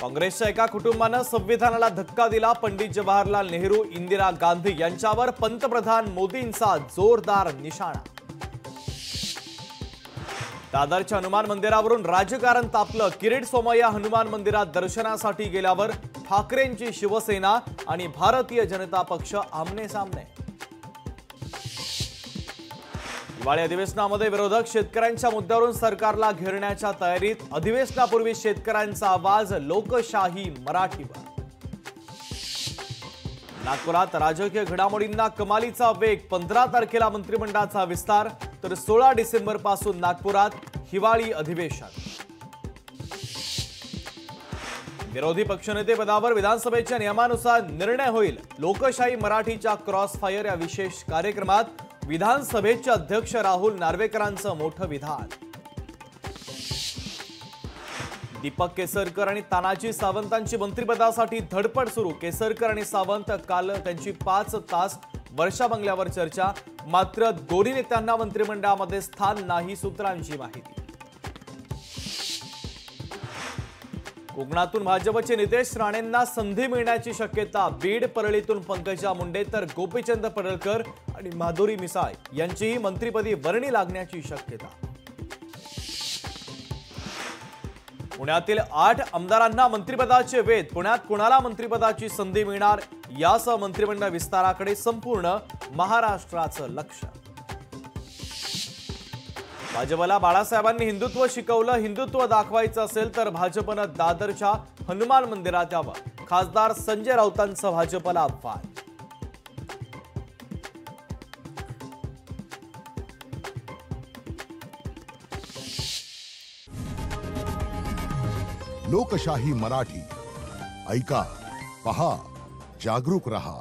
काँग्रेसच्या एका कुटुंबानं संविधानाला धक्का दिला। पंडित जवाहरलाल नेहरू, इंदिरा गांधी यांच्यावर पंतप्रधान मोदींचा जोरदार निशाणा। दादरच्या हनुमान मंदिरावरून राजकारण तापलं। किरीट सोमय्या हनुमान मंदिरात दर्शनासाठी गेल्यावर ठाकरेंची शिवसेना आणि भारतीय जनता पक्ष आमने सामने। हिवाळी अधिवेशनामध्ये विरोधक शेतकऱ्यांच्या मुद्द्यावरून सरकारला घेरण्याच्या तयारीत। अधिवेशनापूर्वी शेतकऱ्यांचा आवाज लोकशाही मराठीवर। नागपुरात राजकीय घडामोडींना कमालीचा वेग। 15 तारखेला मंत्रिमंडळाचा विस्तार, तर 16 डिसेंबर पासून नागपुरात हिवाळी अधिवेशन। विरोधी पक्षनेते पदावर विधानसभेच्या नियमानुसार निर्णय होईल। लोकशाही मराठीच्या क्रॉस फायर या विशेष कार्यक्रमात विधानसभेचे अध्यक्ष राहुल नार्वेकरांचं मोठं विधान। दीपक केसरकर आणि तानाजी सावंतांची मंत्रिपदासाठी धडपड सुरू। केसरकर आणि सावंत काल त्यांची 5 तास वर्षा बंगल्यावर चर्चा। मात्र दोन्ही नेत्यांना मंत्रिमंडळामध्ये स्थान नाही, सूत्रांची माहिती। कोकणातून भाजपचे नितेश राणेंना संधी मिळण्याची शक्यता। बीड परळीतून पंकजा मुंडे तर गोपीचंद पडळकर आणि माधुरी मिसाळ यांचीही मंत्रिपदी वर्णी लागण्याची शक्यता। पुण्यातील 8 आमदारांना मंत्रिपदाचे वेध। पुण्यात कुणाला मंत्रिपदाची संधी मिळणार यासह मंत्रिमंडळ विस्ताराकडे संपूर्ण महाराष्ट्राचं लक्ष। भाजपला बाळासाहेबांनी हिंदुत्व शिकवलं। हिंदुत्व दाखवायचं असेल तर भाजपनं दादरच्या हनुमान मंदिरात यावं। खासदार संजय राऊतांचं भाजपला आव्हान। लोकशाही मराठी ऐका, पहा, जागरूक रहा।